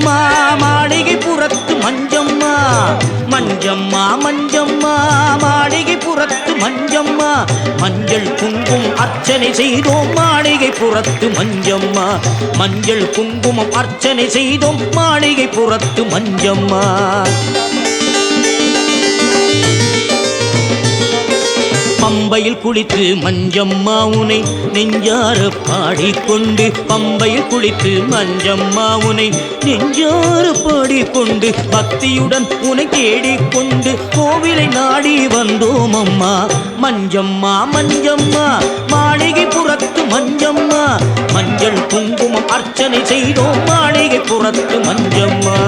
மஞ்சம்மா மாளிகை புறத்து மஞ்சம்மா மஞ்சம்மா மஞ்சம்மா மாளிகை புறத்து மஞ்சம்மா மஞ்சள் குங்குமம் அர்ச்சனை செய்தோம் மாளிகை புறத்து மஞ்சம்மா மஞ்சள் குங்குமம் அர்ச்சனை செய்தோம் மாளிகை புறத்து மஞ்சம்மா பம்பையில் குளித்து மஞ்சம்மா உனை நெஞ்சார பாடிக்கொண்டு பம்பையில் குளித்து மஞ்சம்மா உனை நெஞ்சார பாடிக்கொண்டு பக்தியுடன் உனை தேடிக்கொண்டு கோவிலை நாடி வந்தோம் அம்மா மஞ்சம்மா மஞ்சம்மா மாளிகை புறத்து மஞ்சம்மா மஞ்சள் குங்குமம் அர்ச்சனை செய்தோம் மாளிகை புறத்து மஞ்சம்மா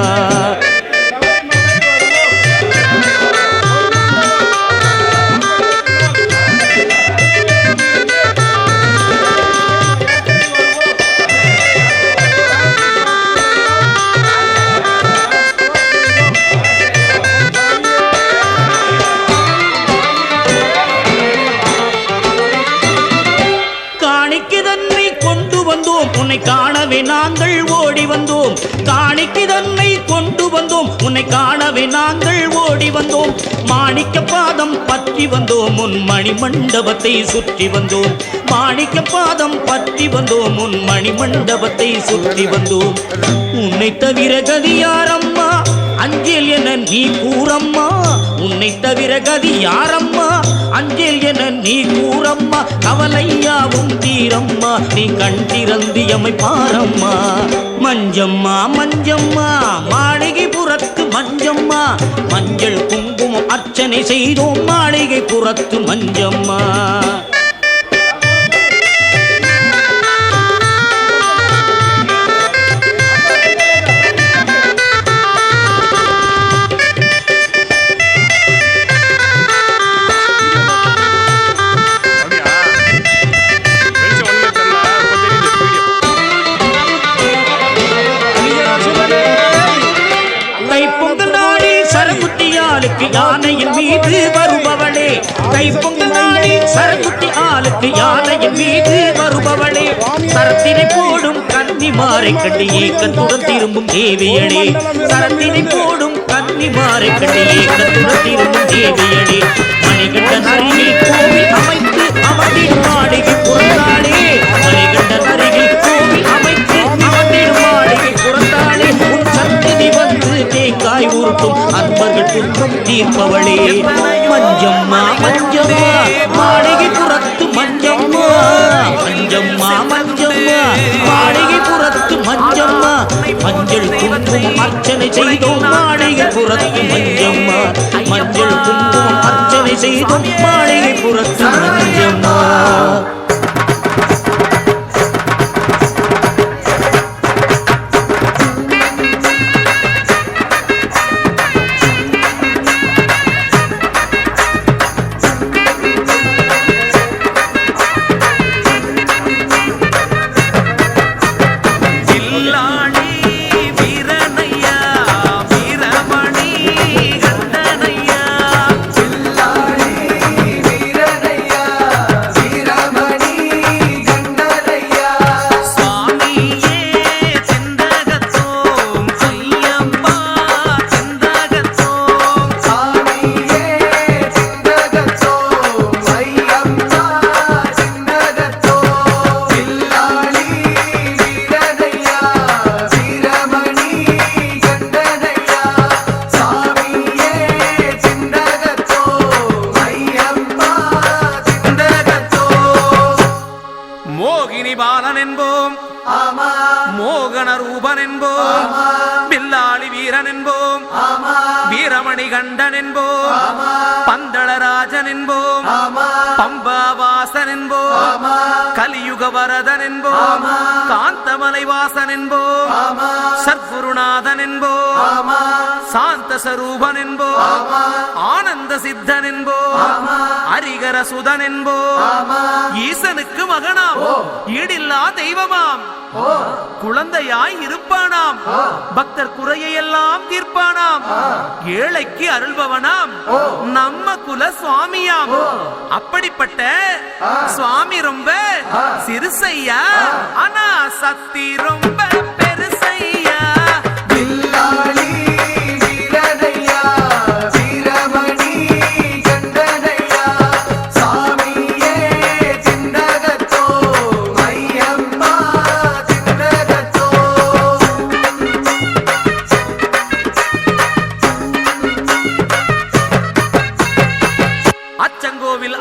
உன்னை காணவே நாங்கள் ஓடி வந்தோம் காணிக்கு தன்னை கொண்டு வந்தோம் உன்னை காணவே நாங்கள் ஓடி வந்தோம் மாணிக்க பாதம் பற்றி வந்தோம் உன் மணி மண்டபத்தை சுற்றி வந்தோம் மாணிக்க பாதம் பற்றி வந்தோம் உன் மணி மண்டபத்தை சுற்றி வந்தோம் உன்னை தவிர கதி யாரம்மா அஞ்சேல் என நீ கூறம்மா உன்னை தவிர கதி யாரம்மா அஞ்சேல் என நீ கூறம்மா கவலையாவும் தீரம்மா நீ கண் திறந்தியமை பாரம்மா மஞ்சம்மா மஞ்சம்மா மாளிகை புறத்து மஞ்சம்மா மஞ்சள் குங்குமம் அர்ச்சனை செய்தோம் மாளிகை புறத்து மஞ்சம்மா யானையின் மீது வருபவளே தைப்பொங்கல் நாளில் சரங்குட்டி ஆளுக்கு யானையின் மீது வருபவளே சரத்தினை போடும் கன்னிமாரை கண்டு ஏக்கத்துடன் திரும்பும் தேவியளே சரத்தினை போடும் கன்னிமாரை கண்டு ஏக்கத்துடன் திரும்பும் தேவியளே மணிகண்டன் அருகில் கோவில் அமைத்து அமர்ந்திடும் மாளிகை புறத்தாளே மணிகண்டன் அருகில் கோவில் அமைத்து அமர்ந்திடும் மாளிகை புறத்தாளே உன் சந்ததி வந்து தேங்காய் உருட்டும் அன்பர்கள் துன்பம் தீர்ப்பவளே மஞ்சம்மா மஞ்சம்மா மாளிகை புறத்து மஞ்சம்மா மஞ்சம்மா மஞ்சம்மா மாளிகை புறத்து மஞ்சம்மா மஞ்சள் குங்குமம் அர்ச்சனை செய்தோம் மாளிகை புறத்து மஞ்சம்மா மஞ்சள் குங்குமம் அர்ச்சனை செய்தோம் மாளிகை புறத்து மஞ்சம்மா மோகன ரூபன் என்போம் பில்லாளி வீரன் என்போம் வீரமணி கண்டன் என்போம் பந்தளராஜன் என்போம் பம்பாவாசன் என்போம் கலியுக வரதன் என்போம் காந்தமலை வாசன் என்போம் சத்குருநாதன் என்போம் சாந்த சரூபன் என்போம் ஆனந்த சித்தன் என்போம் ஹரிகர சுதன் என்போம் ஈசனுக்கு மகனாம் ஈடில்லா தெய்வமாம் குழந்தையாய் இருப்பானாம் பக்தர் குறையை எல்லாம் தீர்ப்பானாம் ஏழைக்கு அருள்பவனாம் நம்ம குல சுவாமியாம் அப்படிப்பட்ட சுவாமி ரொம்ப சிறுசையா ஆனா சக்தி ரொம்ப பெருசையா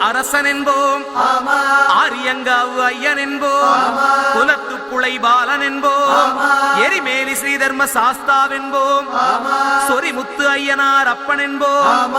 அரசன் என்போம் ஆரியங்காவு ஐயன் என்போம் குலத்து புலை பாலன் என்போம் எரிமேலி ஸ்ரீதர்ம சாஸ்தாவென்போம் சொரிமுத்து ஐயனார் அப்பன் என்போம்